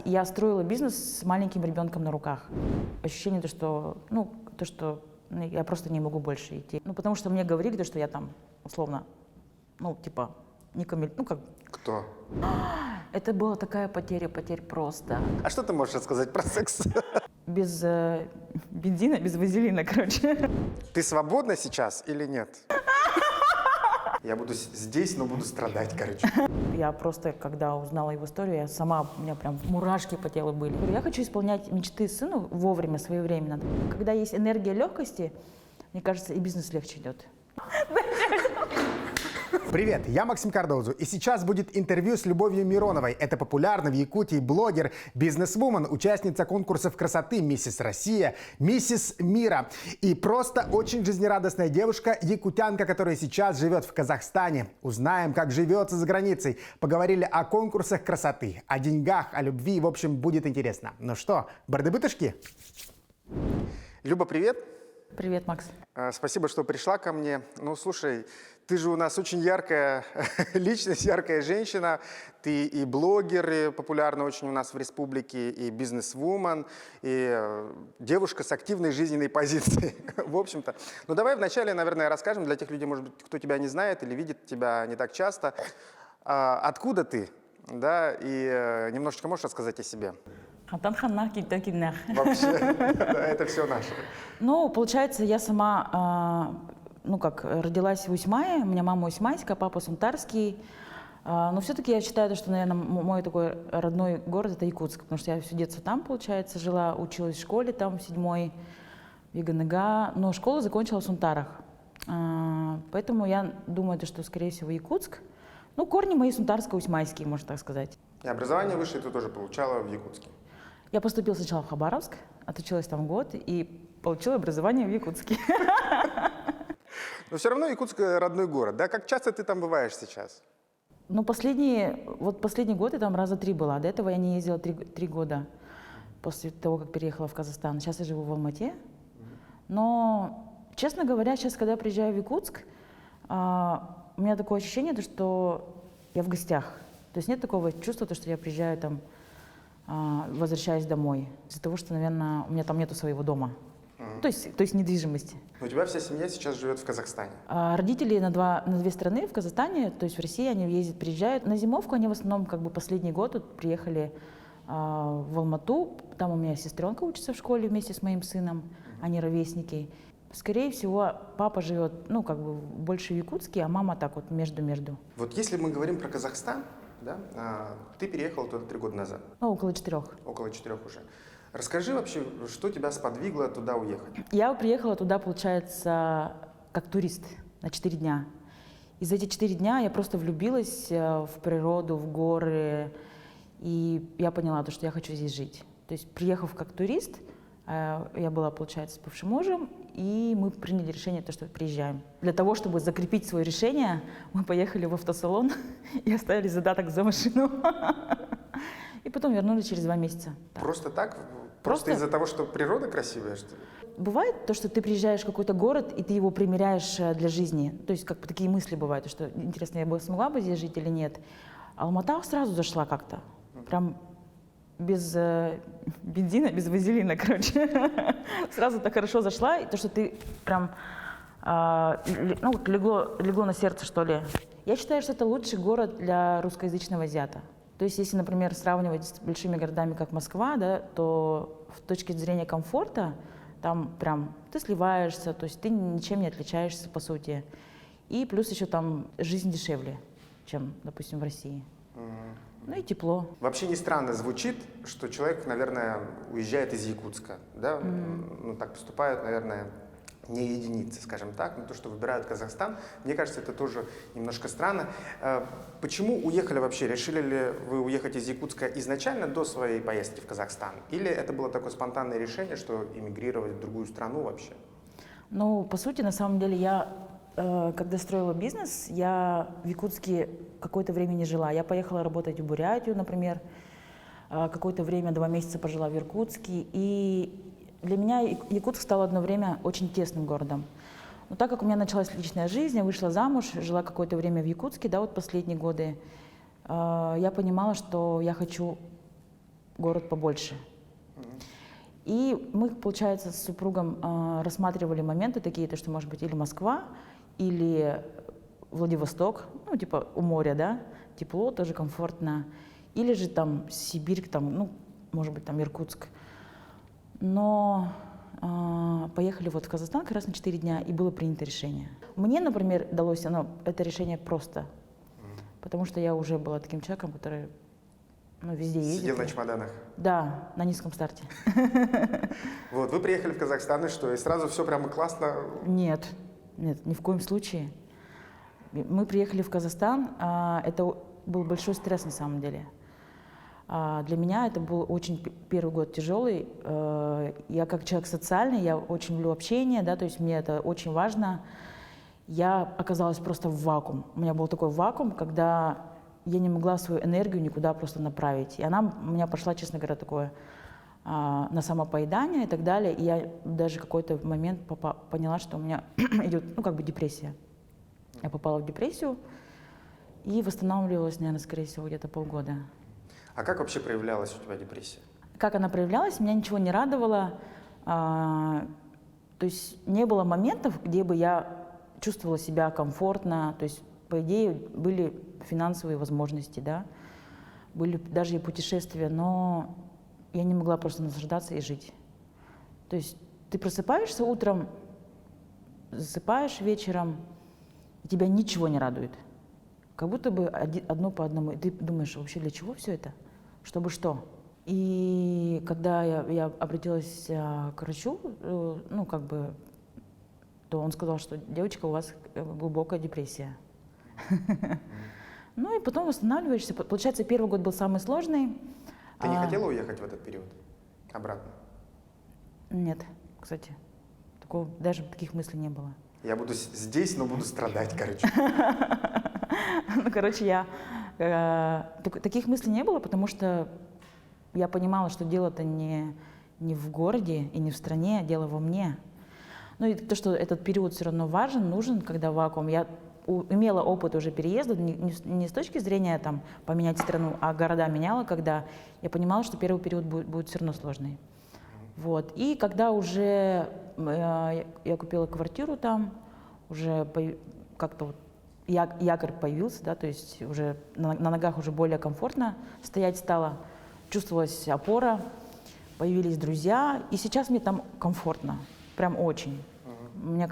я строила бизнес с маленьким ребенком на руках. Ощущение, что я просто не могу больше идти. Потому что мне говорили, что я там, условно, Кто? Это была такая потеря просто. А что ты можешь рассказать про секс? Без бензина, без вазелина, короче. Ты свободна сейчас или нет? Я буду здесь, но буду страдать, короче. Я просто, когда узнала его историю, у меня прям мурашки по телу были. Я хочу исполнять мечты сыну вовремя, своевременно. Когда есть энергия легкости, мне кажется, и бизнес легче идет. Привет, я Максим Кардозу, и сейчас будет интервью с Любовью Мироновой. Это популярный в Якутии блогер, бизнесвумен, участница конкурсов красоты «Миссис Россия», «Миссис Мира». И просто очень жизнерадостная девушка, якутянка, которая сейчас живет в Казахстане. Узнаем, как живется за границей. Поговорили о конкурсах красоты, о деньгах, о любви. В общем, будет интересно. Ну что, барды-бытышки? Люба, привет. Привет, Макс. Спасибо, что пришла ко мне. Ну, слушай, ты же у нас очень яркая личность, яркая женщина. Ты и блогер, и популярна очень у нас в республике, и бизнесвумен, и девушка с активной жизненной позицией, в общем-то. Ну, давай вначале, наверное, расскажем для тех людей, может быть, кто тебя не знает или видит тебя не так часто. Откуда ты, да, и немножечко можешь рассказать о себе? Вообще, это все наше. Ну, получается, я сама, родилась в Усьмае, у меня мама усьмайская, папа сунтарский. Но все-таки я считаю, что, наверное, мой такой родной город – это Якутск, потому что я все детство там, получается, жила, училась в школе там, в 7-й, в ИГНГ, но школу закончила в Сунтарах. Поэтому я думаю, что, скорее всего, Якутск. Ну, корни мои сунтарско-усьмайские, можно так сказать. И образование высшее ты тоже получала в Якутске? Я поступила сначала в Хабаровск, отучилась там год и получила образование в Якутске. Но все равно Якутск родной город, да? Как часто ты там бываешь сейчас? Ну, последний год я там раза 3 была. До этого я не ездила 3 года после того, как переехала в Казахстан. Сейчас я живу в Алмате. Но, честно говоря, сейчас, когда я приезжаю в Якутск, у меня такое ощущение, что я в гостях. То есть нет такого чувства, что я приезжаю там, возвращаюсь домой. Из-за того, что, наверное, у меня там нету своего дома. То есть недвижимости. У тебя вся семья сейчас живет в Казахстане? Родители на две страны в Казахстане, то есть в России они ездят, приезжают. На зимовку они в основном последний год приехали в Алмату. Там у меня сестренка учится в школе вместе с моим сыном, они ровесники. Скорее всего, папа живет, больше в Якутске, а мама так вот между. Вот если мы говорим про Казахстан, да, ты переехала туда 3 года назад? Около 4. Около 4 уже. Расскажи вообще, что тебя сподвигло туда уехать? Я приехала туда, получается, как турист на 4 дня. И за эти 4 дня я просто влюбилась в природу, в горы, и я поняла, что я хочу здесь жить. То есть, приехав как турист, я была, получается, с бывшим мужем, и мы приняли решение, что приезжаем. Для того, чтобы закрепить свое решение, мы поехали в автосалон и оставили задаток за машину. И потом вернулись через 2 месяца. Просто так? Просто из-за того, что природа красивая, что ли? Бывает то, что ты приезжаешь в какой-то город, и ты его примеряешь для жизни. То есть как бы такие мысли бывают, что интересно, я бы смогла бы здесь жить или нет. Алмата сразу зашла как-то. Прям без бензина, без вазелина, короче. Сразу так хорошо зашла, и то, что ты прям легло на сердце, что ли. Я считаю, что это лучший город для русскоязычного азиата. То есть, если, например, сравнивать с большими городами, как Москва, да, то с точки зрения комфорта там прям ты сливаешься, то есть ты ничем не отличаешься, по сути. И плюс еще там жизнь дешевле, чем, допустим, в России. Ну и тепло. Вообще не странно звучит, что человек, наверное, уезжает из Якутска, да? Ну, так поступают, наверное, не единицы, скажем так, но то, что выбирают Казахстан, мне кажется, это тоже немножко странно. Почему уехали вообще? Решили ли вы уехать из Якутска изначально до своей поездки в Казахстан? Или это было такое спонтанное решение, что эмигрировать в другую страну вообще? Ну, по сути, на самом деле, я, когда строила бизнес, я в Якутске какое-то время не жила. Я поехала работать в Бурятию, например, какое-то время, 2 месяца пожила в Иркутске, и для меня Якутск стал одно время очень тесным городом. Но так как у меня началась личная жизнь, я вышла замуж, жила какое-то время в Якутске, да, вот последние годы, я понимала, что я хочу город побольше. И мы, получается, с супругом рассматривали моменты такие, то, что может быть или Москва, или Владивосток, ну, типа у моря, да, тепло, тоже комфортно, или же там Сибирь, там, ну, может быть, там Иркутск. Но поехали вот в Казахстан как раз на 4 дня, и было принято решение. Мне, например, далось это решение просто, потому что я уже была таким человеком, который везде ездит. Сидел на чемоданах. Да, на низком старте. Вот, вы приехали в Казахстан, и что, и сразу все прямо классно? Нет, ни в коем случае. Мы приехали в Казахстан, это был большой стресс на самом деле. Для меня это был очень первый год тяжелый. Я как человек социальный, я очень люблю общение, да, то есть мне это очень важно. Я оказалась просто в вакуум. У меня был такой вакуум, когда я не могла свою энергию никуда просто направить. И она у меня пошла, честно говоря, такое на самопоедание и так далее. И я даже в какой-то момент поняла, что у меня идет, депрессия. Я попала в депрессию и восстанавливалась, наверное, скорее всего, где-то полгода. А как вообще проявлялась у тебя депрессия? Как она проявлялась, меня ничего не радовало. То есть не было моментов, где бы я чувствовала себя комфортно. То есть, по идее, были финансовые возможности, да, были даже и путешествия, но я не могла просто наслаждаться и жить. То есть ты просыпаешься утром, засыпаешь вечером, и тебя ничего не радует. Как будто бы одно по одному. И ты думаешь, вообще для чего все это? Чтобы что? И когда я обратилась к врачу, то он сказал, что девочка, у вас глубокая депрессия. Ну и потом восстанавливаешься. Получается, первый год был самый сложный. Ты не хотела уехать в этот период обратно? Нет, кстати. Даже таких мыслей не было. Я буду здесь, но буду страдать, короче. Таких мыслей не было, потому что я понимала, что дело-то не в городе и не в стране, а дело во мне. Ну и то, что этот период все равно важен, нужен, когда вакуум. Я имела опыт уже переезда, не с точки зрения поменять страну, а города меняла, когда я понимала, что первый период будет все равно сложный. Вот. И когда уже я купила квартиру там, уже как-то якорь появился, да, то есть уже на ногах уже более комфортно стоять стало, чувствовалась опора, появились друзья, и сейчас мне там комфортно, прям очень. У меня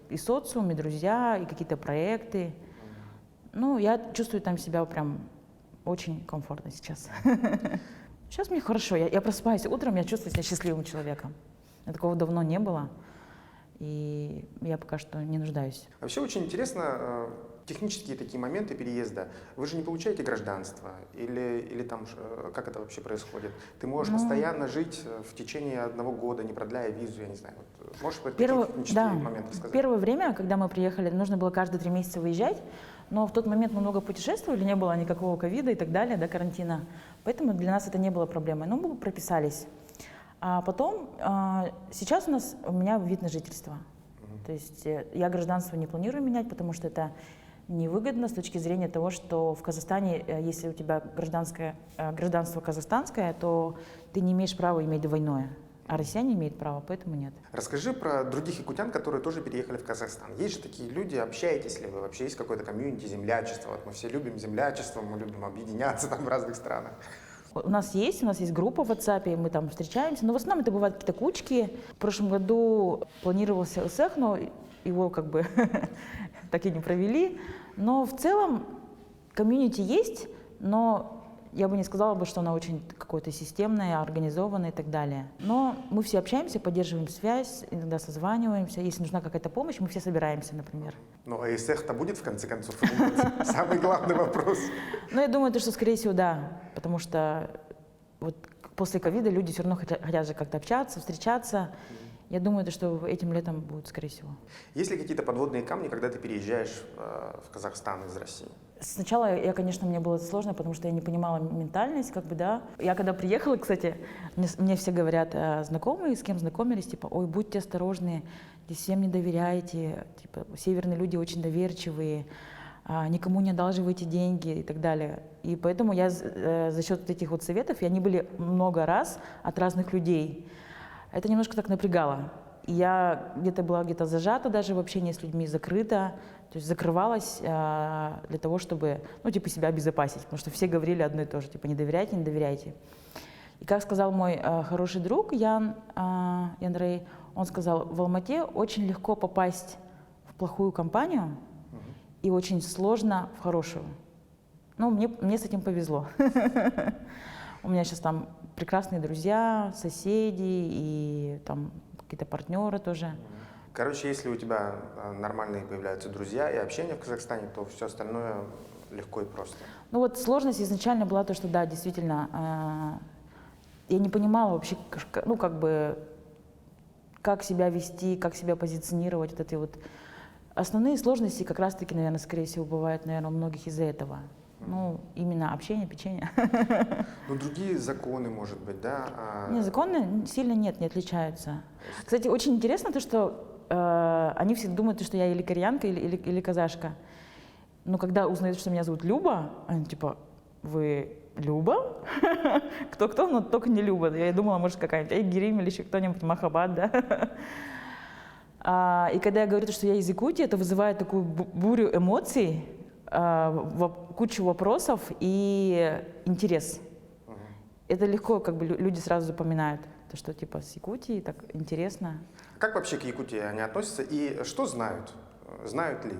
и социум, и друзья, и какие-то проекты. Ну, я чувствую там себя прям очень комфортно сейчас. Сейчас мне хорошо, я просыпаюсь утром, я чувствую себя счастливым человеком. Такого давно не было, и я пока что не нуждаюсь. Вообще очень интересно технические такие моменты переезда. Вы же не получаете гражданство? Или там, как это вообще происходит? Ты можешь постоянно жить в течение 1 года, не продляя визу, я не знаю. Можешь про такие технические моменты рассказать? Первое время, когда мы приехали, нужно было каждые 3 месяца выезжать, но в тот момент мы много путешествовали, не было никакого ковида и так далее, да, карантина. Поэтому для нас это не было проблемой. Но мы прописались. А потом, сейчас у меня вид на жительство. То есть я гражданство не планирую менять, потому что это невыгодно с точки зрения того, что в Казахстане, если у тебя гражданство казахстанское, то ты не имеешь права иметь двойное. А россияне имеют право, поэтому нет. Расскажи про других якутян, которые тоже переехали в Казахстан. Есть же такие люди, общаетесь ли вы? Вообще есть какое-то комьюнити землячество? Вот мы все любим землячество, мы любим объединяться там в разных странах. У нас есть группа в WhatsApp, мы там встречаемся, но в основном это бывают какие-то кучки. В прошлом году планировался ЭСЭХ, но его так и не провели. Но в целом комьюнити есть, но я бы не сказала, что она очень какое-то системное, организованное и так далее. Но мы все общаемся, поддерживаем связь, иногда созваниваемся. Если нужна какая-то помощь, мы все собираемся, например. Ну, а ЭСЭХ-то будет, в конце концов? Самый главный вопрос. Ну, я думаю, что, скорее всего, да. Потому что вот после ковида люди все равно хотят же как-то общаться, встречаться. Я думаю, что этим летом будет, скорее всего. Есть ли какие-то подводные камни, когда ты переезжаешь в Казахстан из России? Сначала мне было сложно, потому что я не понимала ментальность, да. Я когда приехала, кстати, мне все говорят, знакомые, с кем знакомились, ой, будьте осторожны, здесь всем не доверяйте, северные люди очень доверчивые, никому не одалживайте деньги и так далее. И поэтому я за счет вот этих вот советов, и они были много раз от разных людей, это немножко так напрягало. И я была где-то зажата даже в общении с людьми, закрыта, то есть закрывалась для того, чтобы, ну, типа, себя обезопасить, потому что все говорили одно и то же, типа, не доверяйте, не доверяйте. И как сказал мой хороший друг Ян Рей, он сказал, в Алмате очень легко попасть в плохую компанию и очень сложно в хорошую. Ну, мне с этим повезло. У меня сейчас там прекрасные друзья, соседи и там какие-то партнеры тоже. Короче, если у тебя нормальные появляются друзья и общение в Казахстане, то все остальное легко и просто. Ну вот сложность изначально была то, что да, действительно, я не понимала вообще, ну как бы, как себя вести, как себя позиционировать, вот эти вот основные сложности как раз-таки, наверное, скорее всего, бывают, наверное, у многих из-за этого. Ну, именно общение, печенье. Ну, другие законы, может быть, да? Нет, законы сильно не отличаются. Кстати, очень интересно то, что они все думают, что я или кореянка, или казашка. Но когда узнают, что меня зовут Люба, они типа, вы Люба? Кто-кто, но только не Люба. Я думала, может, какая-нибудь Айгерим или еще кто-нибудь, Махаббат, да? И когда я говорю, что я из Якутии, это вызывает такую бурю эмоций, кучу вопросов и интерес. Это легко, как бы люди сразу запоминают, то, что типа с Якутии, так интересно. Как вообще к Якутии они относятся и что знают? Знают ли?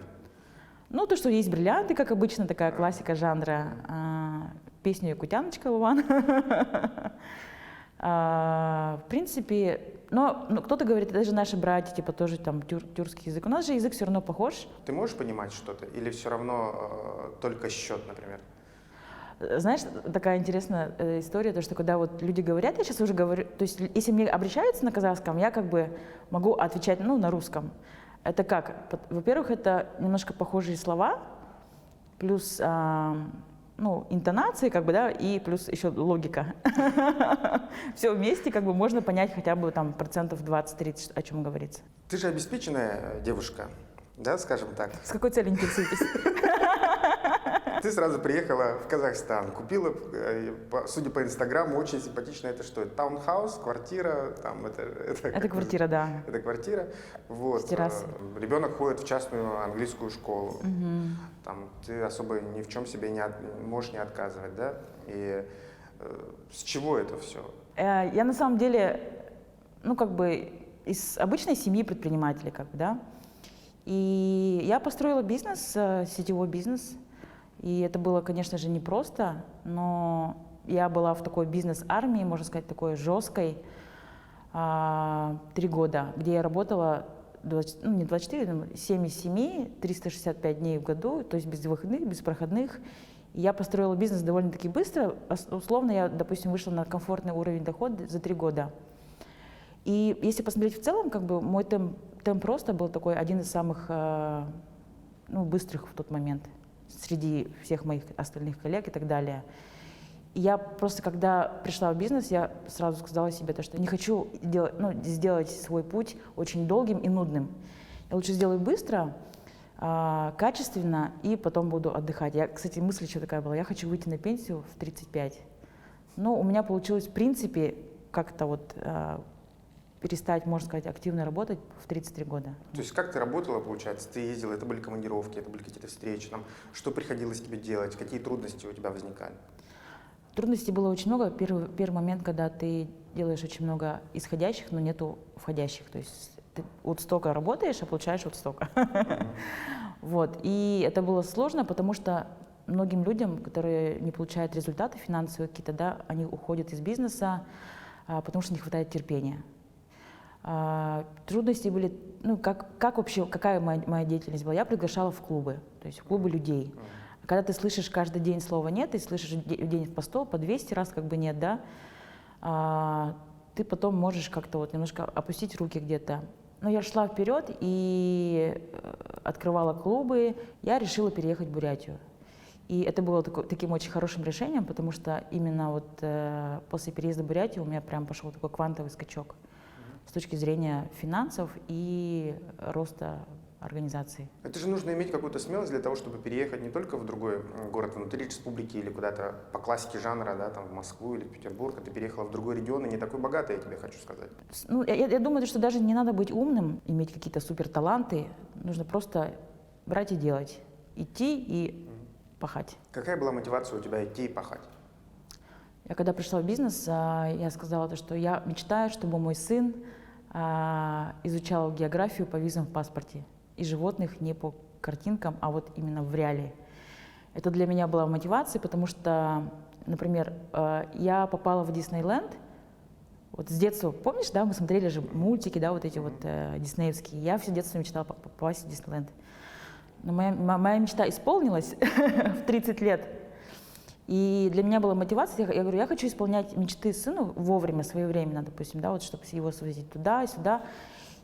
Ну, то, что есть бриллианты, как обычно, такая классика жанра. Песню «Якутяночка» Луван. В принципе, но кто-то говорит, даже наши братья, типа тоже там тюркский язык. У нас же язык все равно похож. Ты можешь понимать что-то или все равно только счет, например? Знаешь, такая интересная история, то, что когда вот люди говорят, я сейчас уже говорю, то есть если мне обращаются на казахском, я как бы могу отвечать, ну, на русском. Это как? Во-первых, это немножко похожие слова, плюс ну, интонации, как бы, да, и плюс еще логика. Все вместе, как бы, можно понять хотя бы там 20-30%, о чем говорится. Ты же обеспеченная девушка, да, скажем так? С какой целью интересуетесь? Ты сразу приехала в Казахстан, купила, судя по Инстаграму, очень симпатично. Это что? Таунхаус, квартира, там Это квартира, да. Это квартира. Вот. С террасой. Ребенок ходит в частную английскую школу. Там ты особо ни в чем себе можешь не отказывать, да? И с чего это все? Я на самом деле, ну как бы из обычной семьи предпринимателей, как бы, да. И я построила бизнес, сетевой бизнес. И это было, конечно же, непросто, но я была в такой бизнес-армии, можно сказать, такой жесткой, 3 года, где я работала 7 из 7, 365 дней в году, то есть без выходных, без проходных. И я построила бизнес довольно-таки быстро. Условно я, допустим, вышла на комфортный уровень дохода за 3 года. И если посмотреть в целом, как бы мой темп роста был такой один из самых быстрых в тот момент среди всех моих остальных коллег и так далее. И я просто, когда пришла в бизнес, я сразу сказала себе, что не хочу сделать свой путь очень долгим и нудным. Я лучше сделаю быстро, качественно, и потом буду отдыхать. Кстати, мысль еще такая была, я хочу выйти на пенсию в 35. Но у меня получилось, в принципе, как-то вот перестать, можно сказать, активно работать в 33 года. То есть как ты работала, получается? Ты ездила, это были командировки, это были какие-то встречи, там, что приходилось тебе делать, какие трудности у тебя возникали? Трудностей было очень много. Первый момент, когда ты делаешь очень много исходящих, но нету входящих. То есть ты вот столько работаешь, а получаешь вот столько. Вот. И это было сложно, потому что многим людям, которые не получают результаты финансовые какие-то, да, они уходят из бизнеса, потому что не хватает терпения. Трудности были, как вообще, какая моя деятельность была? Я приглашала в клубы, то есть в клубы людей. Когда ты слышишь каждый день слово «нет», ты слышишь в день по 100, по 200 раз как бы «нет», да, ты потом можешь как-то вот немножко опустить руки где-то. Но я шла вперед и открывала клубы, я решила переехать в Бурятию. И это было таким очень хорошим решением, потому что именно вот после переезда в Бурятию у меня прям пошел такой квантовый скачок с точки зрения финансов и роста организации. Это же нужно иметь какую-то смелость для того, чтобы переехать не только в другой город внутри республики или куда-то по классике жанра, да, там в Москву или в Петербург, а ты переехала в другой регион и не такой богатый, я тебе хочу сказать. Ну, я думаю, что даже не надо быть умным, иметь какие-то суперталанты, нужно просто брать и делать, идти и пахать. Какая была мотивация у тебя идти и пахать? Я когда пришла в бизнес, я сказала, что я мечтаю, чтобы мой сын изучал географию по визам в паспорте. И животных не по картинкам, а вот именно в реалии. Это для меня была мотивацией, потому что, например, я попала в Диснейленд. Вот с детства, помнишь, да, мы смотрели же мультики, да, вот эти вот диснеевские. Я все детство мечтала попасть в Диснейленд. Но моя мечта исполнилась в 30 лет. И для меня была мотивация, я говорю, я хочу исполнять мечты сыну вовремя, своевременно, допустим, да, вот чтобы его свозить туда и сюда.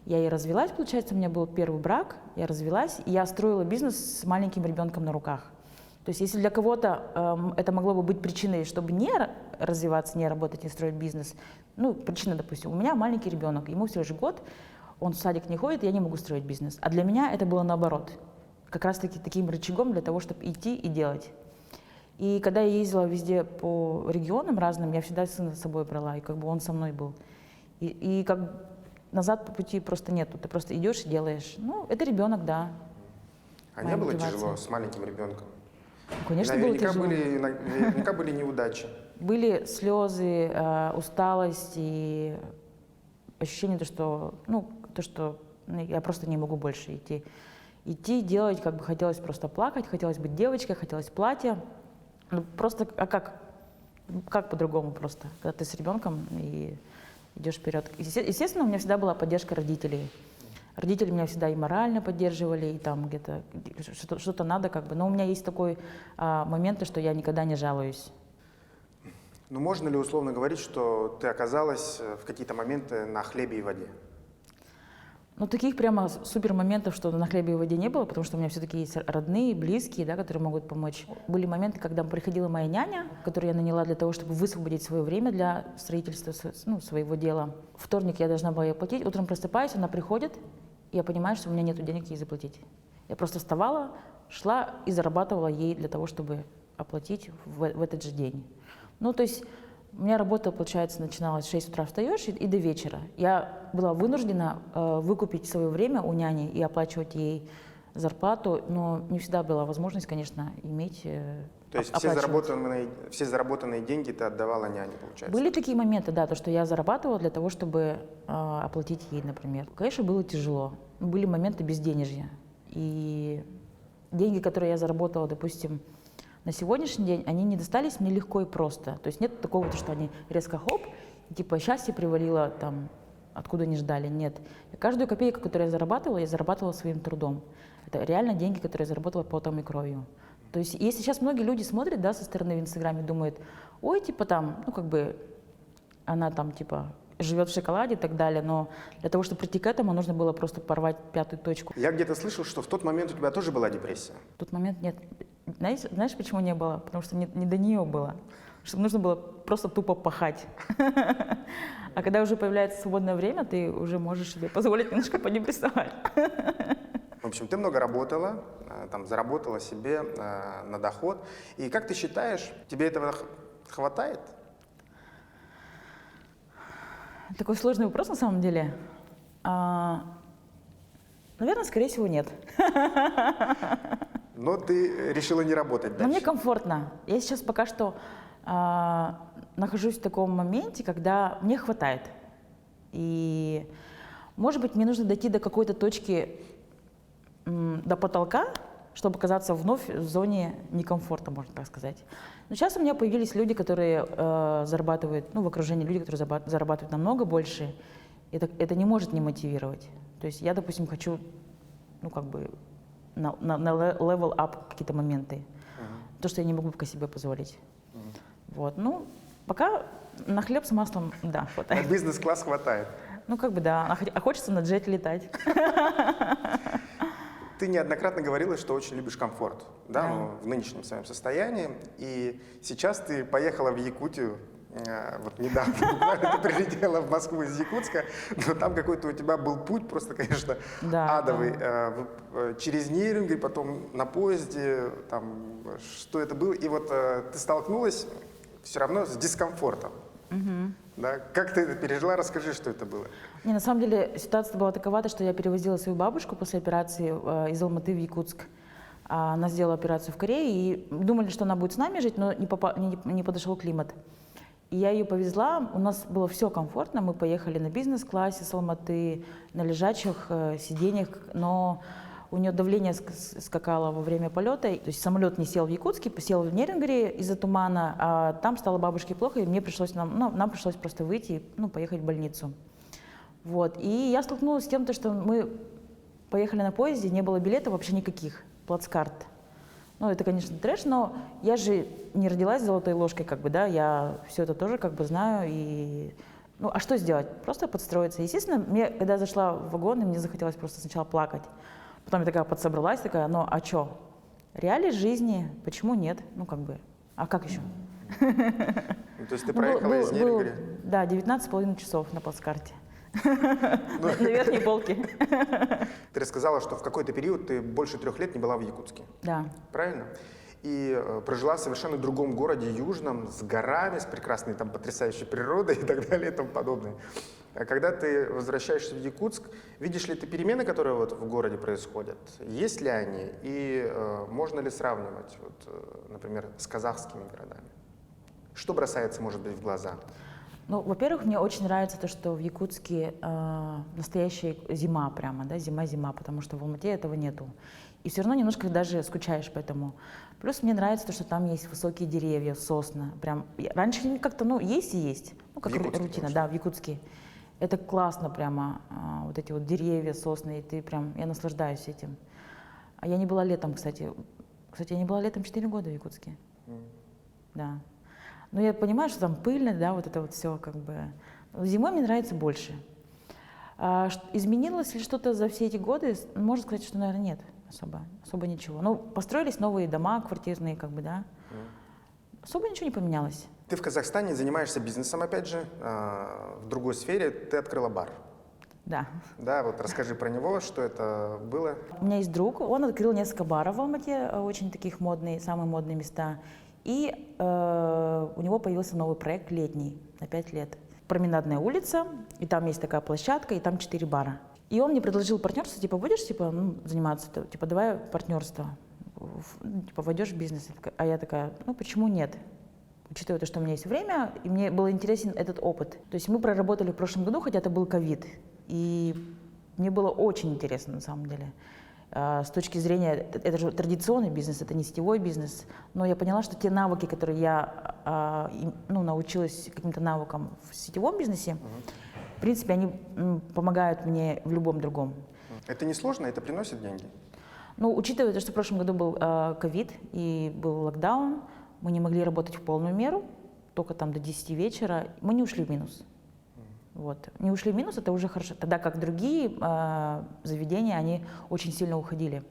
Я и развелась, получается, у меня был первый брак, я развелась, и я строила бизнес с маленьким ребенком на руках. То есть если для кого-то это могло бы быть причиной, чтобы не развиваться, не работать, не строить бизнес, ну, причина, допустим, у меня маленький ребенок, ему всего лишь год, он в садик не ходит, я не могу строить бизнес. А для меня это было наоборот, как раз-таки таким рычагом для того, чтобы идти и делать. И когда я ездила везде по регионам разным, я всегда сына с собой брала, и как бы он со мной был. И как назад по пути просто нету, ты просто идешь и делаешь. Ну, это ребенок, да. А Моя не было мотивация. тяжело с маленьким ребенком? Ну, конечно, было тяжело. Наверняка были неудачи. Были слезы, усталость и ощущение, что я просто не могу больше идти. Идти, делать, как бы хотелось просто плакать, хотелось быть девочкой, хотелось платье. Ну, просто, а как по-другому просто, когда ты с ребенком и идешь вперед. Естественно, у меня всегда была поддержка родителей. Родители меня всегда и морально поддерживали, и там где-то что-то надо как бы. Но у меня есть такой момент, что я никогда не жалуюсь. Ну, можно ли условно говорить, что ты оказалась в какие-то моменты на хлебе и воде? Ну, таких прямо супер моментов, что на хлебе и воде не было, потому что у меня все-таки есть родные, близкие, да, которые могут помочь. Были моменты, когда приходила моя няня, которую я наняла для того, чтобы высвободить свое время для строительства своего дела. Вторник я должна была ей платить, утром просыпаюсь, она приходит, и я понимаю, что у меня нет денег ей заплатить. Я просто вставала, шла и зарабатывала ей для того, чтобы оплатить в этот же день. Ну, то есть у меня работа, получается, начиналась в 6 утра встаешь и до вечера. Я была вынуждена выкупить свое время у няни и оплачивать ей зарплату, но не всегда была возможность, конечно, иметь. То есть все заработанные деньги ты отдавала няне, получается? Были такие моменты, да, то, что я зарабатывала для того, чтобы оплатить ей, например. Конечно, было тяжело. Были моменты безденежья. И деньги, которые я заработала, допустим, на сегодняшний день, они не достались мне легко и просто. То есть нет такого, что они резко хоп, и типа счастье привалило там, откуда не ждали. Нет. Каждую копейку, которую я зарабатывала своим трудом. Это реально деньги, которые я заработала потом и кровью. То есть если сейчас многие люди смотрят, да, со стороны в Инстаграме, думают, ой, типа там, ну как бы она там типа живет в шоколаде и так далее, но для того, чтобы прийти к этому, нужно было просто порвать пятую точку. Я где-то слышал, что в тот момент у тебя тоже была депрессия. В тот момент нет. Знаешь, почему не было? Потому что не до нее было. Что нужно было просто тупо пахать. А когда уже появляется свободное время, ты уже можешь себе позволить немножко подепрессовать. В общем, ты много работала, там, заработала себе на доход. И как ты считаешь, тебе этого хватает? Такой сложный вопрос на самом деле. Наверное, скорее всего, нет. Но ты решила не работать дальше. Но мне комфортно. Я сейчас пока что нахожусь в таком моменте, когда мне хватает. И, может быть, мне нужно дойти до какой-то точки, до потолка, чтобы оказаться вновь в зоне некомфорта, можно так сказать. Но сейчас у меня появились люди, которые зарабатывают, ну, в окружении люди, которые зарабатывают намного больше. Это не может не мотивировать. То есть я, допустим, хочу, ну, как бы, на level up какие-то моменты. То, что я не могу пока себе позволить. Вот, ну, пока на хлеб с маслом, да, хватает. На бизнес-класс хватает. Ну, как бы, да. А хочется на джете летать. Ты неоднократно говорила, что очень любишь комфорт, да, Да. ну, в нынешнем своем состоянии. И сейчас ты поехала в Якутию вот недавно буквально ты прилетела в Москву из Якутска, но там какой-то у тебя был путь просто, конечно, Да, адовый. да. Через Нерюнгри, потом на поезде, там, что это было. И вот ты столкнулась все равно с дискомфортом. Да? Как ты это пережила? Расскажи, что это было. Не, на самом деле ситуация была таковата, что я перевозила свою бабушку после операции из Алматы в Якутск. Она сделала операцию в Корее, и думали, что она будет с нами жить, но не подошел климат. И я ее повезла, у нас было все комфортно, мы поехали на бизнес-классе с Алматы, на лежачих сиденьях, но у нее давление скакало во время полета, то есть самолет не сел в Якутске, сел в Нерюнгри из-за тумана, а там стало бабушке плохо, и нам пришлось просто выйти, поехать в больницу. Вот. И я столкнулась с тем, что мы поехали на поезде, не было билетов вообще никаких, плацкарт. Это, конечно, трэш, но я же не родилась с золотой ложкой, я все это тоже знаю. И... а что сделать? Просто подстроиться. Естественно, когда я зашла в вагон, мне захотелось просто сначала плакать. Потом я такая подсобралась, а что? Реалии жизни, почему нет? А как еще? То есть ты проехала из Нерюнгри? Да, 19,5 часов на плацкарте. На верхней полке. Ты рассказала, что в какой-то период ты больше 3 лет не была в Якутске. Да. Правильно? И прожила в совершенно другом городе, южном, с горами, с прекрасной там потрясающей природой и так далее и тому подобное. А когда ты возвращаешься в Якутск, видишь ли ты перемены, которые вот в городе происходят? Есть ли они? И можно ли сравнивать, например, с казахскими городами? Что бросается, может быть, в глаза? Во-первых, мне очень нравится то, что в Якутске настоящая зима прямо, да, зима-зима, потому что в Алмате этого нету. И все равно немножко даже скучаешь по этому. Плюс мне нравится то, что там есть высокие деревья, сосны. Прям, раньше как-то, есть и есть, как рутина, да, в Якутске. Это классно прямо, вот эти вот деревья, сосны, и я наслаждаюсь этим. А я не была летом, кстати. Я не была летом 4 года в Якутске. Да. Но я понимаю, что там пыльно, да, вот это вот все Зимой мне нравится больше. Изменилось ли что-то за все эти годы? Можно сказать, что, наверное, нет особо ничего. Построились новые дома квартирные, да. Особо ничего не поменялось. Ты в Казахстане занимаешься бизнесом, опять же, в другой сфере. Ты открыла бар. Да. Да, расскажи про него, что это было. У меня есть друг, он открыл несколько баров в Алмате, очень таких модные, самые модные места. И у него появился новый проект летний на 5 лет. Променадная улица, и там есть такая площадка, и там 4 бара. И он мне предложил партнерство, будешь заниматься, давай партнерство, войдешь в бизнес. А я такая, почему нет? Учитывая то, что у меня есть время, и мне был интересен этот опыт. То есть мы проработали в прошлом году, хотя это был ковид, и мне было очень интересно на самом деле. С точки зрения, это же традиционный бизнес, это не сетевой бизнес, но я поняла, что те навыки, которые я научилась каким-то навыкам в сетевом бизнесе, в принципе, они помогают мне в любом другом. Это не сложно, это приносит деньги? Учитывая то, что в прошлом году был ковид и был локдаун, мы не могли работать в полную меру, только до 10 вечера, мы не ушли в минус. Не ушли в минус, это уже хорошо. Тогда как другие заведения, они очень сильно уходили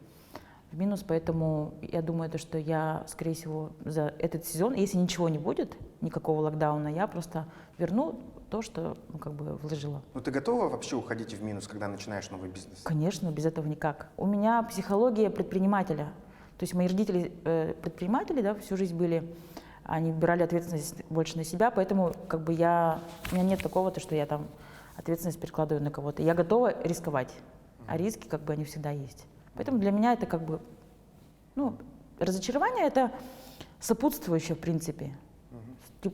в минус, поэтому я думаю, что я, скорее всего, за этот сезон, если ничего не будет, никакого локдауна, я просто верну то, что вложила. Ты готова вообще уходить в минус, когда начинаешь новый бизнес? Конечно, без этого никак. У меня психология предпринимателя. То есть мои родители предприниматели, да, всю жизнь были. Они брали ответственность больше на себя, поэтому у меня нет такого, что я ответственность перекладываю на кого-то. Я готова рисковать, а риски они всегда есть. Поэтому для меня это разочарование — это сопутствующее в принципе.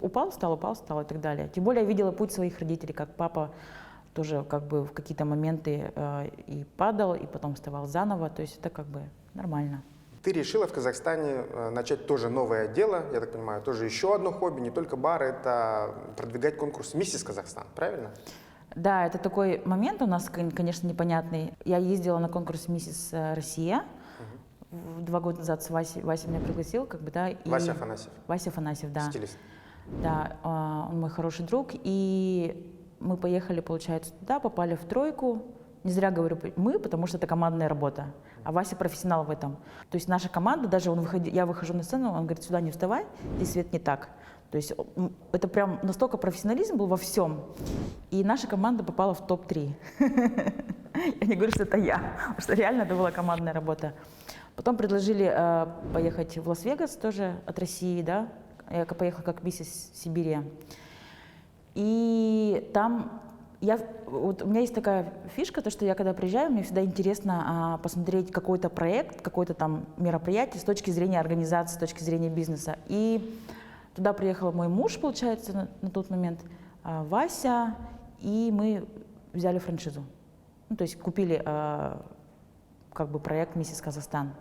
Упал, встал и так далее. Тем более я видела путь своих родителей, как папа тоже в какие-то моменты и падал, и потом вставал заново. То есть это нормально. Ты решила в Казахстане начать тоже новое дело, я так понимаю, тоже еще одно хобби, не только бар, это продвигать конкурс «Миссис Казахстан», правильно? Да, это такой момент у нас, конечно, непонятный. Я ездила на конкурс «Миссис Россия» 2 года назад с Васей. Вася меня пригласил, Вася Афанасьев. Вася Афанасьев, да. Стилист. Да, он мой хороший друг, и мы поехали, получается, туда, попали в 3. Не зря говорю «мы», потому что это командная работа. а Вася профессионал в этом. То есть наша команда, даже я выхожу на сцену, он говорит, сюда не вставай, здесь свет не так. То есть это прям настолько профессионализм был во всем. И наша команда попала в топ-3. Я не говорю, что это я, потому что реально это была командная работа. Потом предложили поехать в Лас-Вегас тоже от России, да. Я поехала как миссис Сибирия. И там у меня есть такая фишка, то что я когда приезжаю, мне всегда интересно посмотреть какой-то проект, какое-то там мероприятие с точки зрения организации, с точки зрения бизнеса. И туда приехал мой муж, получается, на тот момент, Вася, и мы взяли франшизу. Ну, то есть купили как бы проект «Миссис Казахстан».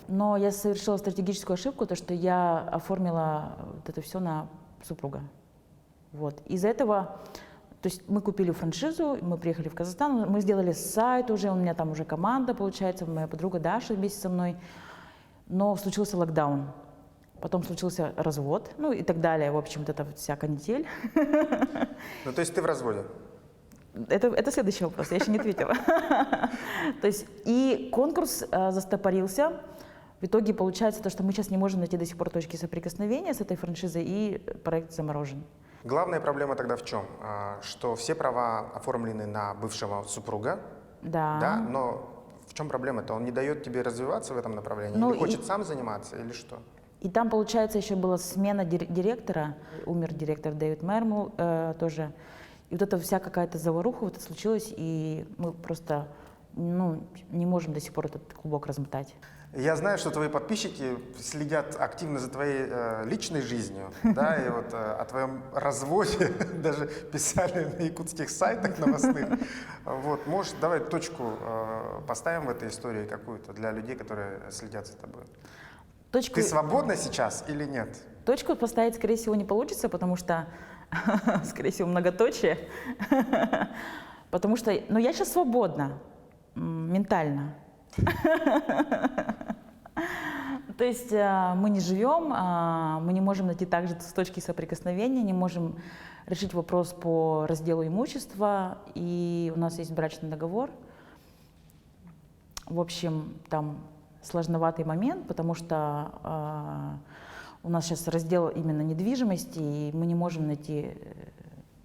Но я совершила стратегическую ошибку, то что я оформила вот это все на супруга. Вот. Из-за этого, то есть мы купили франшизу, мы приехали в Казахстан, мы сделали сайт уже, у меня там уже команда, получается, моя подруга Даша вместе со мной, но случился локдаун. Потом случился развод, ну и так далее, в общем, вот эта вот вся канитель. Ну, то есть ты в разводе? Это следующий вопрос, я еще не ответила. То есть и конкурс застопорился. В итоге получается то, что мы сейчас не можем найти до сих пор точки соприкосновения с этой франшизой, и проект заморожен. Главная проблема тогда в чем? Что все права оформлены на бывшего супруга, да, но в чем проблема-то? Он не дает тебе развиваться в этом направлении? Ну, или хочет сам заниматься, или что? И там, получается, еще была смена директора, умер директор Дэвид Мермул тоже. И вот эта вся какая-то заваруха вот это случилась, и мы просто не можем до сих пор этот клубок размотать. Я знаю, что твои подписчики следят активно за твоей личной жизнью, да, и вот о твоем разводе даже писали на якутских сайтах новостных. Вот, может, давай точку поставим в этой истории какую-то для людей, которые следят за тобой. Ты свободна сейчас или нет? Точку поставить, скорее всего, не получится, потому что, скорее всего, многоточие. Потому что, я сейчас свободна ментально. То есть мы не живем, мы не можем найти также точки соприкосновения, не можем решить вопрос по разделу имущества, и у нас есть брачный договор. В общем, там сложноватый момент, потому что у нас сейчас раздел именно недвижимости, и мы не можем найти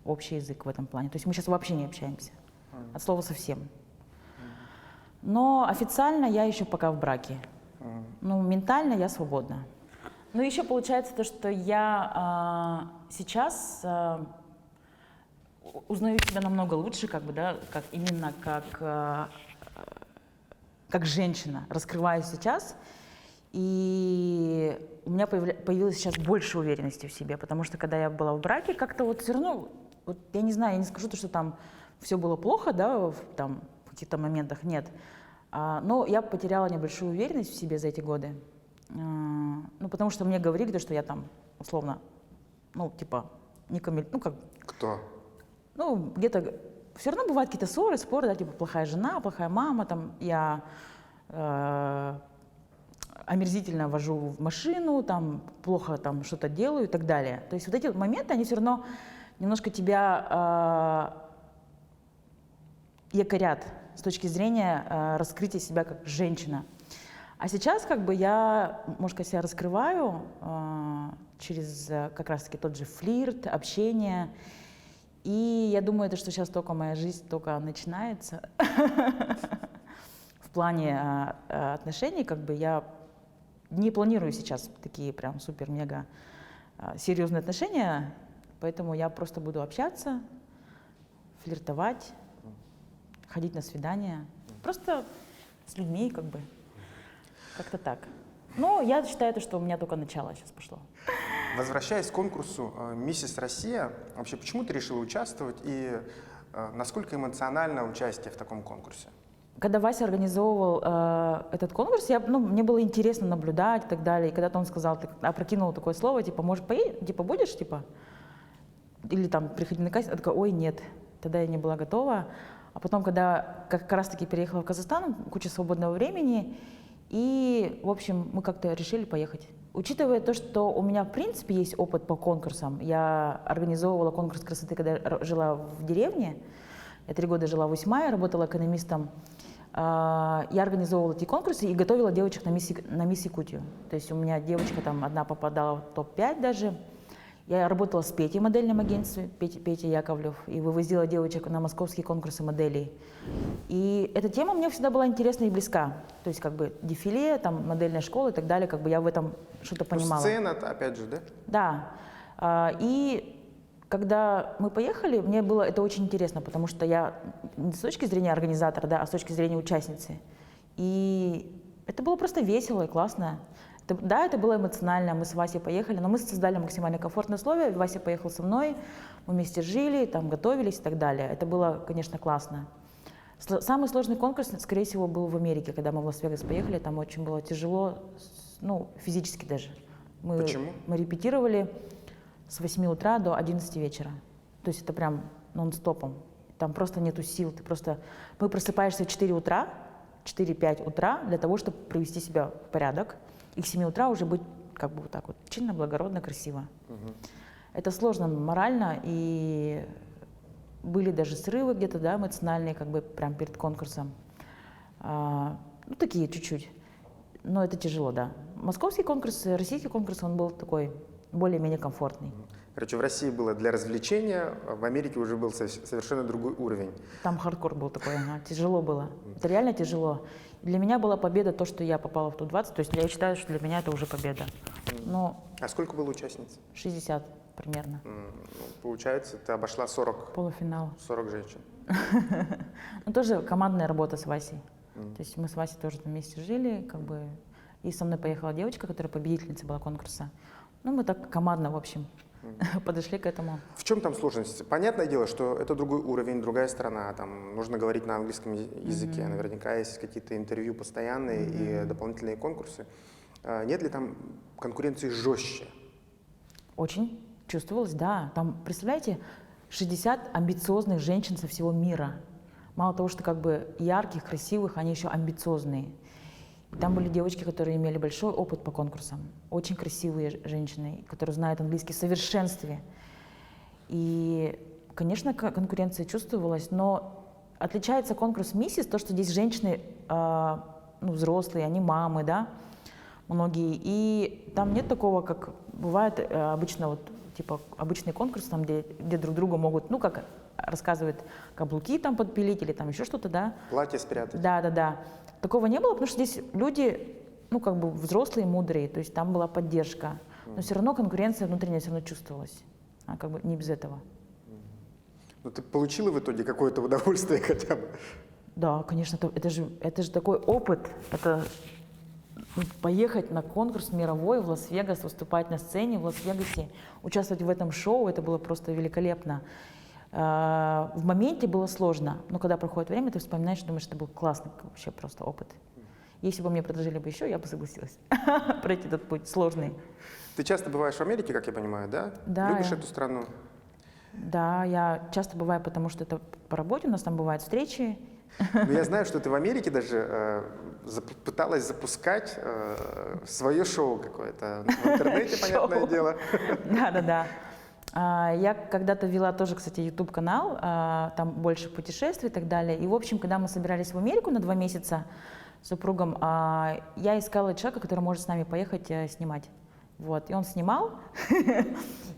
общий язык в этом плане. То есть мы сейчас вообще не общаемся, от слова совсем. Но официально я еще пока в браке. Ну, ментально я свободна. Ну, еще получается то, что я сейчас узнаю себя намного лучше, как бы, да, именно как женщина. Раскрываюсь сейчас, и у меня появилось сейчас больше уверенности в себе, потому что когда я была в браке, как-то вот все равно, вот я не знаю, я не скажу то, что там все было плохо, да, там в каких-то моментах, нет. Но я потеряла небольшую уверенность в себе за эти годы. Ну, потому что мне говорили, что я там, условно, не камель, Кто? Ну, где-то все равно бывают какие-то ссоры, споры, да, типа плохая жена, плохая мама, там, я омерзительно вожу в машину, там, плохо там что-то делаю и так далее. То есть вот эти моменты, они все равно немножко тебя якорят с точки зрения раскрытия себя как женщина. А сейчас как бы я, можно сказать, себя раскрываю через как раз-таки тот же флирт, общение. И я думаю, что сейчас только моя жизнь только начинается. В плане отношений как бы я не планирую сейчас такие прям супер-мега серьезные отношения, поэтому я просто буду общаться, флиртовать, ходить на свидания, просто с людьми как-то так. Но я считаю, что у меня только начало сейчас пошло. Возвращаясь к конкурсу «Миссис Россия», вообще почему ты решила участвовать и насколько эмоционально участие в таком конкурсе? Когда Вася организовывал этот конкурс, мне было интересно наблюдать и так далее. И когда-то он сказал, опрокинул такое слово, типа, может, будешь, типа? Или там, приходи на кастинг, я такая, ой, нет. Тогда я не была готова. А потом, когда как раз-таки переехала в Казахстан, куча свободного времени, и, в общем, мы как-то решили поехать. Учитывая то, что у меня, в принципе, есть опыт по конкурсам, я организовывала конкурс красоты, когда жила в деревне, я 3 года жила в Усьмае, работала экономистом Я организовывала эти конкурсы и готовила девочек на мисс Якутию. То есть у меня девочка там одна попадала в топ-5 даже. Я работала с Петей в модельном агентстве, Петя Яковлев, и вывозила девочек на московские конкурсы моделей. И эта тема мне всегда была интересна и близка. То есть как бы дефиле, там модельная школа и так далее, как бы я в этом что-то понимала. Сцена, опять же, да? Да. И когда мы поехали, мне было это очень интересно, потому что я не с точки зрения организатора, да, а с точки зрения участницы. И это было просто весело и классно. Да, это было эмоционально, мы с Васей поехали, но мы создали максимально комфортные условия. Вася поехал со мной, мы вместе жили, там готовились и так далее. Это было, конечно, классно. Самый сложный конкурс, скорее всего, был в Америке, когда мы в Лас-Вегас поехали. Там очень было тяжело, ну, физически даже. Почему? Мы репетировали с 8 утра до 11 вечера. То есть это прям нон-стопом. Там просто нету сил. Мы просыпаешься в 4 утра, 4-5 утра для того, чтобы привести себя в порядок. И к 7 утра уже быть как бы вот так вот чинно, благородно, красиво. Это сложно морально, и были даже срывы где-то, да, эмоциональные, как бы прям перед конкурсом. Ну, такие чуть-чуть. Но это тяжело, да. Московский конкурс, российский конкурс, он был такой более-менее комфортный. Короче, в России было для развлечения, в Америке уже был совершенно другой уровень. Там хардкор был такой, тяжело было. Это реально тяжело. Для меня была победа то, что я попала в топ-20, то есть я считаю, что для меня это уже победа. Но А сколько было участниц? 60 примерно. Ну, получается, ты обошла 40 Полуфинал. женщин. Ну, тоже командная работа с Васей. То есть мы с Васей тоже там вместе жили, как бы, и со мной поехала девочка, которая победительница была конкурса. Ну, мы так командно, в общем, подошли к этому. В чем там сложность? Понятное дело, что это другой уровень, другая страна, там нужно говорить на английском языке, наверняка есть какие-то интервью постоянные и дополнительные конкурсы. Нет ли там конкуренции жестче? Очень чувствовалось, да. Там, представляете, 60 амбициозных женщин со всего мира. Мало того, что как бы ярких, красивых, они еще амбициозные. И там были девочки, которые имели большой опыт по конкурсам. Очень красивые женщины, которые знают английский в совершенстве. И, конечно, конкуренция чувствовалась, но отличается конкурс «Миссис», то, что здесь женщины, ну, взрослые, они мамы, да, многие. И там нет такого, как бывает обычно, вот, типа, обычный конкурс, там, где друг друга могут, ну, как рассказывают, каблуки там подпилить или там еще что-то, да. Платье спрятать. Да. Такого не было, потому что здесь люди, ну, как бы взрослые, мудрые, то есть там была поддержка. Но все равно конкуренция внутренняя все равно чувствовалась, как бы не без этого. Но ты получила в итоге какое-то удовольствие хотя бы? Да, конечно, это же такой опыт, это поехать на конкурс мировой в Лас-Вегас, выступать на сцене в Лас-Вегасе, участвовать в этом шоу, это было просто великолепно. В моменте было сложно, но когда проходит время, ты вспоминаешь, думаешь, это был классный вообще просто опыт. Если бы мне предложили бы еще, я бы согласилась пройти этот путь сложный. Ты часто бываешь в Америке, как я понимаю, да? Да. Любишь эту страну? Да, я часто бываю, потому что это по работе, у нас там бывают встречи. Но я знаю, что ты в Америке даже пыталась запускать свое шоу какое-то в интернете, понятное дело. Да. Я когда-то вела тоже, кстати, YouTube-канал, там больше путешествий и так далее. И, в общем, когда мы собирались в Америку на 2 месяца с супругом, я искала человека, который может с нами поехать снимать. Вот, и он снимал.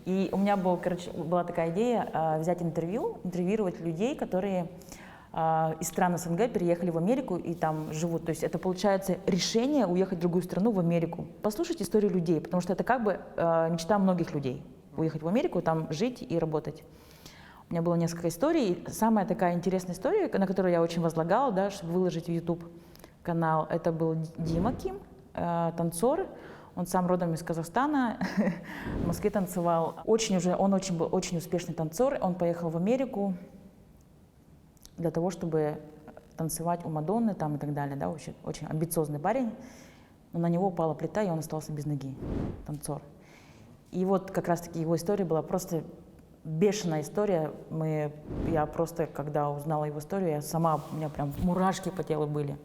И у меня была такая идея взять интервьюировать людей, которые из стран СНГ переехали в Америку и там живут. То есть это получается решение уехать в другую страну, в Америку. Послушать историю людей, потому что это как бы мечта многих людей. Уехать в Америку, там жить и работать. У меня было несколько историй. Самая такая интересная история, на которую я очень возлагала, да, чтобы выложить в YouTube канал, это был Дима Ким, танцор. Он сам родом из Казахстана, в Москве танцевал. Он был очень успешный танцор. Он поехал в Америку для того, чтобы танцевать у Мадонны там и так далее. Да, очень амбициозный парень. Но на него упала плита, и он остался без ноги, танцор. И вот как раз-таки его история была просто бешеная история. Я просто, когда узнала его историю, у меня прям мурашки по телу были.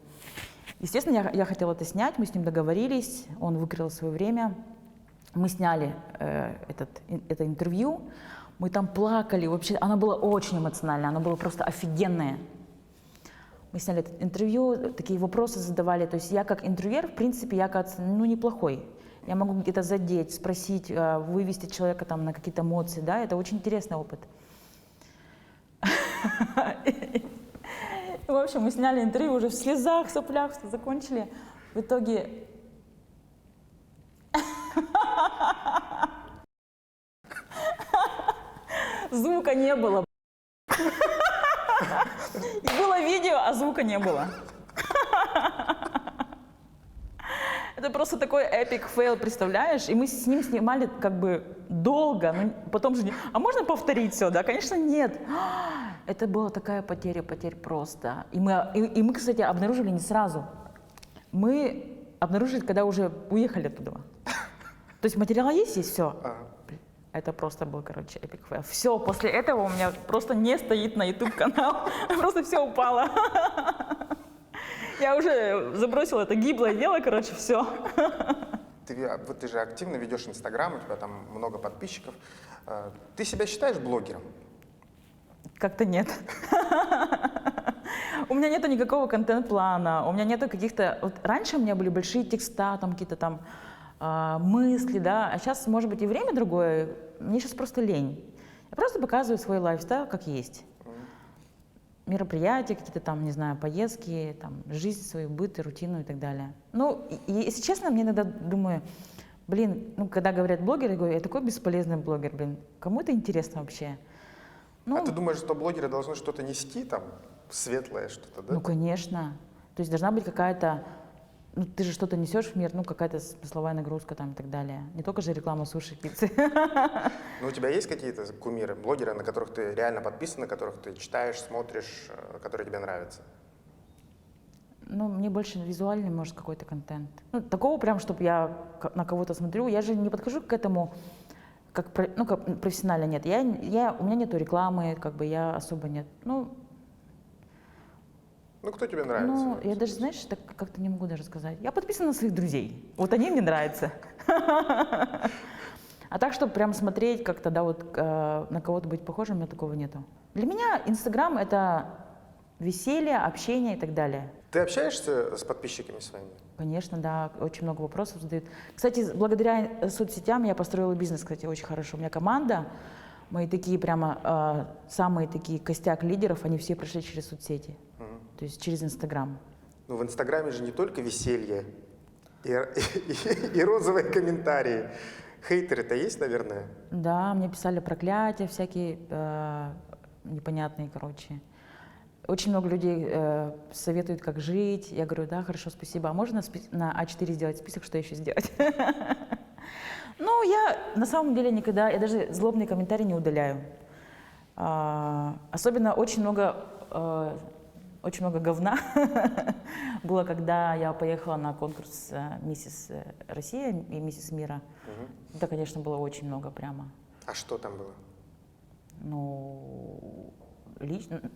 Естественно, я хотела это снять, мы с ним договорились, он выкроил свое время. Мы сняли это интервью, мы там плакали, вообще, оно было очень эмоционально, оно было просто офигенное. Мы сняли это интервью, такие вопросы задавали. То есть я как интервьюер, в принципе, я, кажется, ну, неплохой. Я могу где-то задеть, спросить, вывести человека там на какие-то эмоции, да, это очень интересный опыт. В общем, мы сняли интервью уже в слезах, в соплях, все закончили. В итоге... Звука не было. Было видео, а звука не было. Это просто такой эпик фейл, представляешь? И мы с ним снимали как бы долго, но потом же... А можно повторить все, да? Конечно, нет. Это была такая потеря просто. И мы, кстати, обнаружили не сразу. Мы обнаружили, когда уже уехали оттуда. То есть материал есть, все. Это просто был, короче, эпик фейл. Все, после этого у меня просто не стоит на YouTube канал. Просто все упало. Я уже забросила это гиблое дело, короче, все. Ты же активно ведешь Инстаграм, у тебя там много подписчиков. Ты себя считаешь блогером? Как-то нет. У меня нету никакого контент-плана, у меня нету каких-то... Вот раньше у меня были большие текста, там какие-то там мысли, да, а сейчас, может быть, и время другое, мне сейчас просто лень. Я просто показываю свой лайфстайл, как есть. Мероприятия, какие-то там, не знаю, поездки, там, жизнь свою, быт, рутину и так далее. Ну, и, если честно, мне иногда думаю, блин, ну, когда говорят блогер, я говорю, я такой бесполезный блогер, блин, кому это интересно вообще? Ну, а ты думаешь, что блогеры должны что-то нести, там, светлое что-то, да? Ну, конечно. То есть должна быть какая-то, ну, ты же что-то несешь в мир, ну, какая-то смысловая нагрузка там и так далее. Не только же реклама суши, пиццы. Ну, у тебя есть какие-то кумиры, блогеры, на которых ты реально подписан, на которых ты читаешь, смотришь, которые тебе нравятся? Ну, мне больше визуальный, может, какой-то контент. Ну, такого прям, чтобы я на кого-то смотрю, я же не подхожу к этому как профессионально, нет. У меня нету рекламы, как бы я особо нет. Ну, кто тебе нравится? Ну, я даже, знаешь, так как-то не могу даже сказать. Я подписана на своих друзей. Вот они мне нравятся. А так, чтобы прям смотреть как-то, да, вот на кого-то быть похожим, у меня такого нету. Для меня Инстаграм — это веселье, общение и так далее. Ты общаешься с подписчиками своими? Конечно, да, очень много вопросов задают. Кстати, благодаря соцсетям я построила бизнес, кстати, очень хорошо. У меня команда, мои такие прямо самые такие костяк лидеров, они все прошли через соцсети, то есть через Инстаграм. Ну, в Инстаграме же не только веселье и розовые комментарии. Хейтеры-то есть, наверное? Да, мне писали проклятия всякие непонятные, короче. Очень много людей советуют, как жить. Я говорю, да, хорошо, спасибо. А можно на А4 сделать список, что еще сделать? Ну, я на самом деле никогда, я даже злобные комментарии не удаляю. Особенно очень много говна было, когда я поехала на конкурс «Миссис Россия» и «Миссис Мира». Да, конечно, было очень много прямо. А что там было? Ну,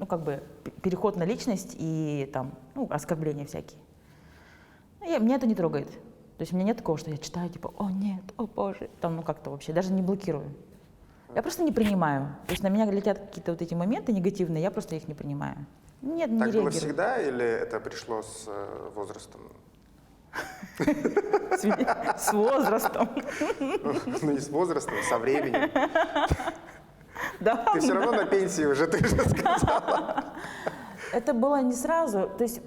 как бы переход на личность и там, оскорбления всякие. Меня это не трогает. То есть у меня нет такого, что я читаю, типа, о нет, о боже, там, как-то вообще, даже не блокирую. Я просто не принимаю. То есть на меня летят какие-то вот эти моменты негативные, я просто их не принимаю. Нет, не так реагирую. было всегда или это пришло с возрастом? С возрастом. Ну, не с возрастом, а со временем. Да. Ты все равно на пенсии уже, ты же сказала. Это было не сразу. То есть,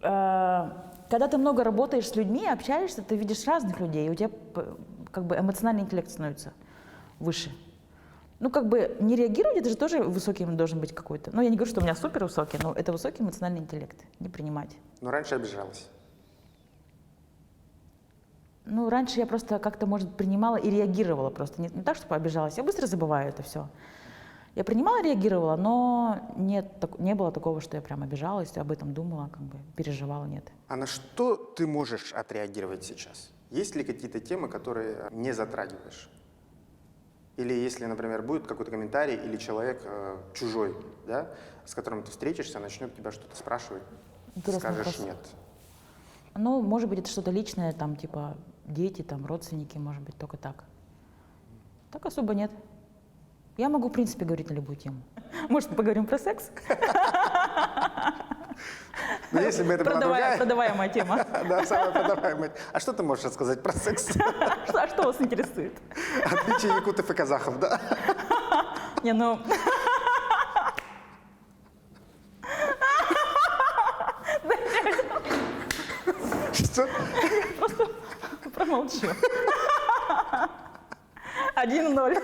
когда ты много работаешь с людьми, общаешься, ты видишь разных людей, и у тебя как бы эмоциональный интеллект становится выше. Ну, как бы не реагировать, это же тоже высокий должен быть какой-то. Ну, я не говорю, что у меня супер высокий, но это высокий эмоциональный интеллект. Не принимать. Но раньше обижалась. Ну, раньше я просто как-то, может, принимала и реагировала просто. Не так, чтобы обижалась. Я быстро забываю это все. Я принимала, реагировала, но не было такого, что я прям обижалась, об этом думала, как бы переживала, нет. А на что ты можешь отреагировать сейчас? Есть ли какие-то темы, которые не затрагиваешь? Или если, например, будет какой-то комментарий или человек чужой, да, с которым ты встретишься, начнет тебя что-то спрашивать, Интересный скажешь вопрос. нет. Ну, может быть, это что-то личное, там, типа, дети, там, родственники, может быть, только так. Так особо нет. Я могу, в принципе, говорить на любую тему. Может, поговорим про секс? Но если бы это была другая... Продаваемая тема. Да, самая продаваемая. А что ты можешь рассказать про секс? А что вас интересует? Отличие якутов и казахов, да? Не, ну... Что? Просто промолчу. 1-0.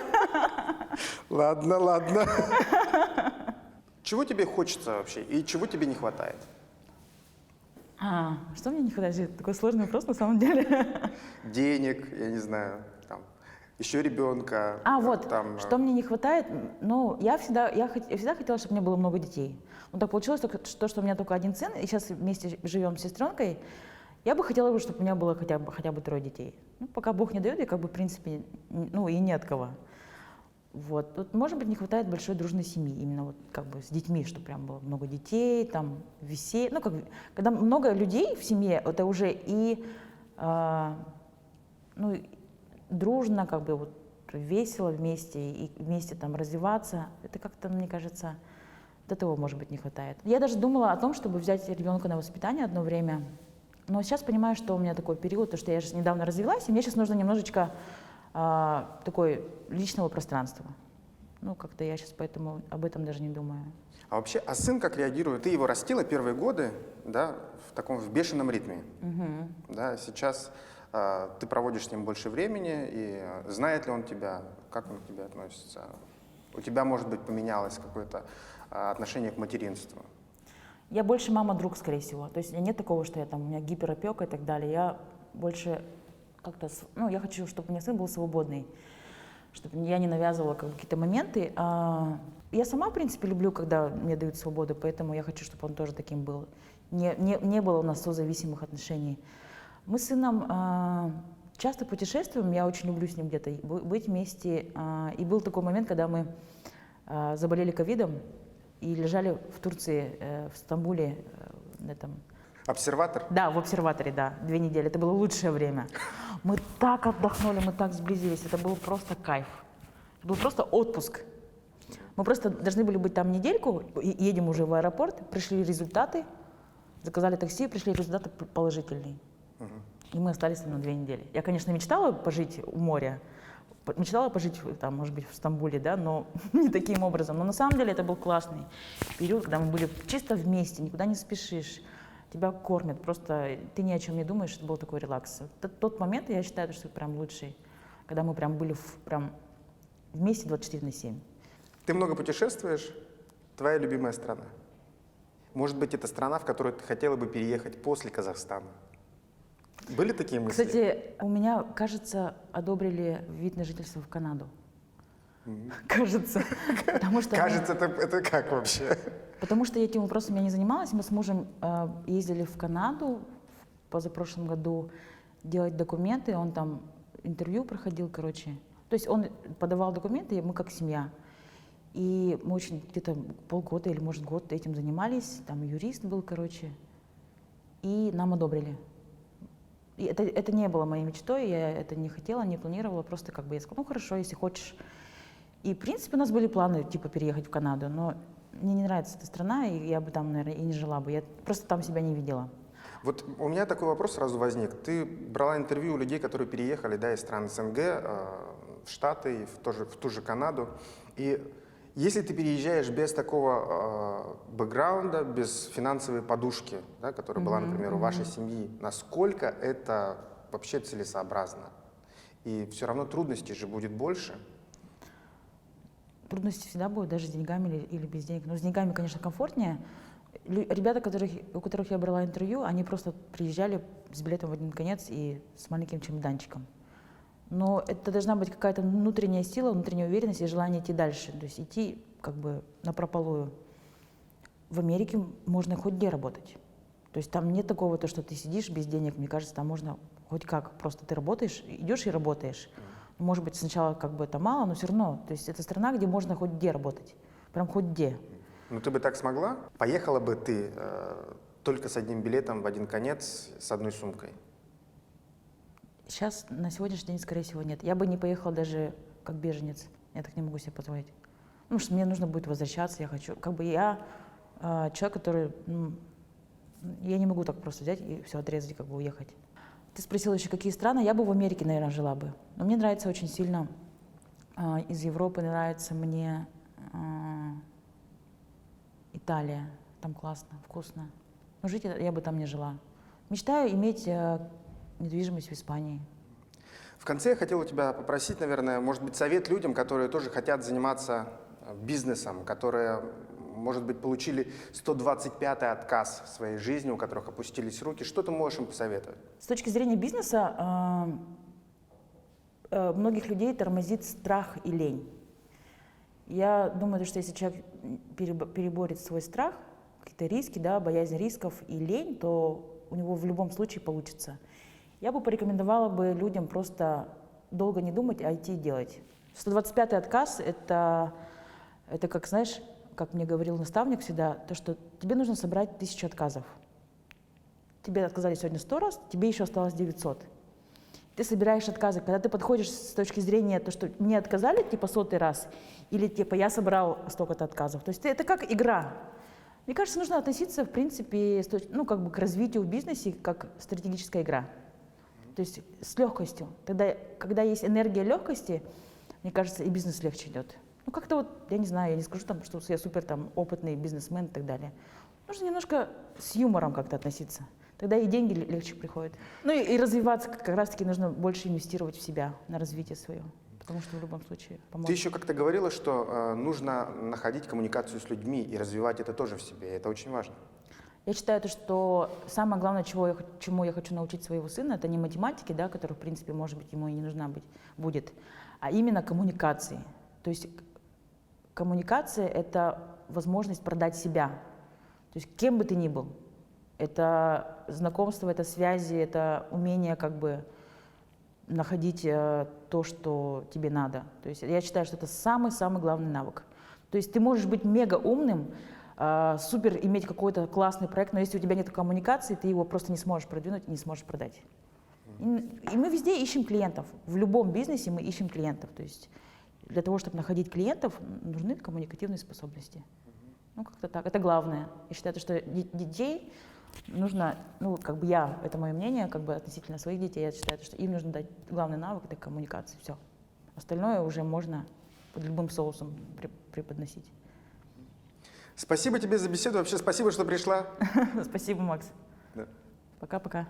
Ладно, ладно. Чего тебе хочется вообще и чего тебе не хватает? Что мне не хватает? Такой сложный вопрос на самом деле. Денег, я не знаю, там, еще ребенка. Вот, там, что мне не хватает, ну, я всегда хотела, чтобы у меня было много детей. Ну, так получилось, что у меня только один сын, и сейчас вместе живем с сестренкой. Я бы хотела, чтобы у меня было хотя бы 3 детей. Ну, пока Бог не дает, я как бы, в принципе, ну, и не от кого. Вот. Тут, может быть, не хватает большой дружной семьи, именно вот как бы с детьми, чтобы прям было много детей, там, веселье. Ну, как, когда много людей в семье, это уже и, ну, дружно, как бы вот весело вместе, и вместе там развиваться. Это как-то, мне кажется, до того, может быть, не хватает. Я даже думала о том, чтобы взять ребенка на воспитание одно время, но сейчас понимаю, что у меня такой период, то что я же недавно развелась, и мне сейчас нужно немножечко такой личного пространства. Ну, как-то я сейчас поэтому об этом даже не думаю. А вообще, а сын как реагирует? Ты его растила первые годы, да, в таком в бешеном ритме. Да, сейчас ты проводишь с ним больше времени, и знает ли он тебя, как он к тебе относится? У тебя, может быть, поменялось какое-то отношение к материнству? Я больше мама-друг, скорее всего. То есть нет такого, что я там, у меня гиперопека и так далее. Я больше как-то, ну, я хочу, чтобы у меня сын был свободный, чтобы я не навязывала какие-то моменты. Я сама, в принципе, люблю, когда мне дают свободу, поэтому я хочу, чтобы он тоже таким был. Не было у нас созависимых отношений. Мы с сыном часто путешествуем, я очень люблю с ним где-то быть вместе. И был такой момент, когда мы заболели ковидом и лежали в Турции, в Стамбуле, на этом... Обсерватор? Да, в обсерваторе, да, 2 недели. Это было лучшее время. Мы так отдохнули, мы так сблизились. Это был просто кайф. Это был просто отпуск. Мы просто должны были быть там недельку, едем уже в аэропорт, пришли результаты, заказали такси, пришли результаты положительные. И мы остались там на 2 недели. Я, конечно, мечтала пожить у моря, мечтала пожить там, может быть, в Стамбуле, да, но не таким образом. Но на самом деле это был классный период, когда мы были чисто вместе, никуда не спешишь. Тебя кормят, просто ты ни о чем не думаешь, это был такой релакс. Тот момент, я считаю, что прям лучший, когда мы прям были прям вместе 24/7. Ты много путешествуешь. Твоя любимая страна? Может быть, это страна, в которую ты хотела бы переехать после Казахстана? Были такие мысли? Кстати, у меня, кажется, одобрили вид на жительство в Канаду. Кажется. Потому что Кажется, это как вообще? Потому что я этим вопросом я не занималась. Мы с мужем ездили в Канаду в позапрошлом году делать документы. Он там интервью проходил, короче. То есть он подавал документы, и мы как семья. И мы очень где-то полгода или, может, год этим занимались. Там юрист был, короче. И нам одобрили. И это не было моей мечтой, я это не хотела, не планировала. Просто как бы я сказала, ну хорошо, если хочешь. И, в принципе, у нас были планы, типа, переехать в Канаду. Но мне не нравится эта страна, и я бы там, наверное, и не жила бы. Я просто там себя не видела. Вот у меня такой вопрос сразу возник. Ты брала интервью у людей, которые переехали, да, из стран СНГ в Штаты, в ту же Канаду. И если ты переезжаешь без такого бэкграунда, без финансовой подушки, да, которая была, например, у вашей семьи, насколько это вообще целесообразно? И все равно трудностей же будет больше. Трудности всегда будут, даже с деньгами или без денег. Но с деньгами, конечно, комфортнее. Ребята, у которых я брала интервью, они просто приезжали с билетом в один конец и с маленьким чемоданчиком. Но это должна быть какая-то внутренняя сила, внутренняя уверенность и желание идти дальше. То есть идти как бы напропалую. В Америке можно хоть где работать. То есть там нет такого, то, что ты сидишь без денег. Мне кажется, там можно хоть как. Просто ты работаешь, идешь и работаешь. Может быть, сначала как бы это мало, но все равно. То есть это страна, где можно хоть где работать. Прям хоть где. Ну ты бы так смогла? Поехала бы ты только с одним билетом в один конец, с одной сумкой? Сейчас, на сегодняшний день, скорее всего, нет. Я бы не поехала даже как беженец. Я так не могу себе позволить. Ну, потому что мне нужно будет возвращаться, я хочу. Как бы я человек, который Я не могу так просто взять и все отрезать, как бы уехать. Ты спросила еще, какие страны? Я бы в Америке, наверное, жила бы. Но мне нравится очень сильно, из Европы нравится мне Италия. Там классно, вкусно. Но жить я бы там не жила. Мечтаю иметь недвижимость в Испании. В конце я хотел у тебя попросить, наверное, может быть, совет людям, которые тоже хотят заниматься бизнесом, которые, может быть, получили 125-й отказ в своей жизни, у которых опустились руки. Что ты можешь им посоветовать? С точки зрения бизнеса, многих людей тормозит страх и лень. Я думаю, что если человек переборет свой страх, какие-то риски, да, боязнь рисков и лень, то у него в любом случае получится. Я бы порекомендовала бы людям просто долго не думать, а идти и делать. 125-й отказ — это как, знаешь, как мне говорил наставник всегда, то, что тебе нужно собрать 1000 отказов. Тебе отказали сегодня 100 раз, тебе еще осталось 900. Ты собираешь отказы. Когда ты подходишь с точки зрения, то, что мне отказали, типа 100-й раз, или типа я собрал столько-то отказов. То есть это как игра. Мне кажется, нужно относиться, в принципе, ну, как бы к развитию в бизнесе, как стратегическая игра. То есть с легкостью. Тогда, когда есть энергия легкости, мне кажется, и бизнес легче идет. Ну, как-то вот, я не знаю, я не скажу, там, что я супер там, опытный бизнесмен и так далее. Нужно немножко с юмором как-то относиться. Тогда и деньги легче приходят. Ну и развиваться как раз-таки нужно больше инвестировать в себя, на развитие свое. Потому что в любом случае поможет. Ты еще как-то говорила, что нужно находить коммуникацию с людьми и развивать это тоже в себе. Это очень важно. Я считаю, что самое главное, чему я хочу научить своего сына, это не математики, да, которая, в принципе, может быть, ему и не нужна будет, а именно коммуникации. То есть коммуникация — это возможность продать себя. То есть кем бы ты ни был. Это знакомство, это связи, это умение как бы находить то, что тебе надо. То есть я считаю, что это самый-самый главный навык. То есть ты можешь быть мега умным, супер иметь какой-то классный проект, но если у тебя нет коммуникации, ты его просто не сможешь продвинуть и не сможешь продать. И мы везде ищем клиентов. В любом бизнесе мы ищем клиентов. То есть для того, чтобы находить клиентов, нужны коммуникативные способности. Ну, как-то так. Это главное. Я считаю, что детей нужно, ну, как бы это мое мнение, как бы относительно своих детей, я считаю, что им нужно дать главный навык — это коммуникация. Все. Остальное уже можно под любым соусом преподносить. Спасибо тебе за беседу. Вообще спасибо, что пришла. Спасибо, Макс. Да. Пока-пока.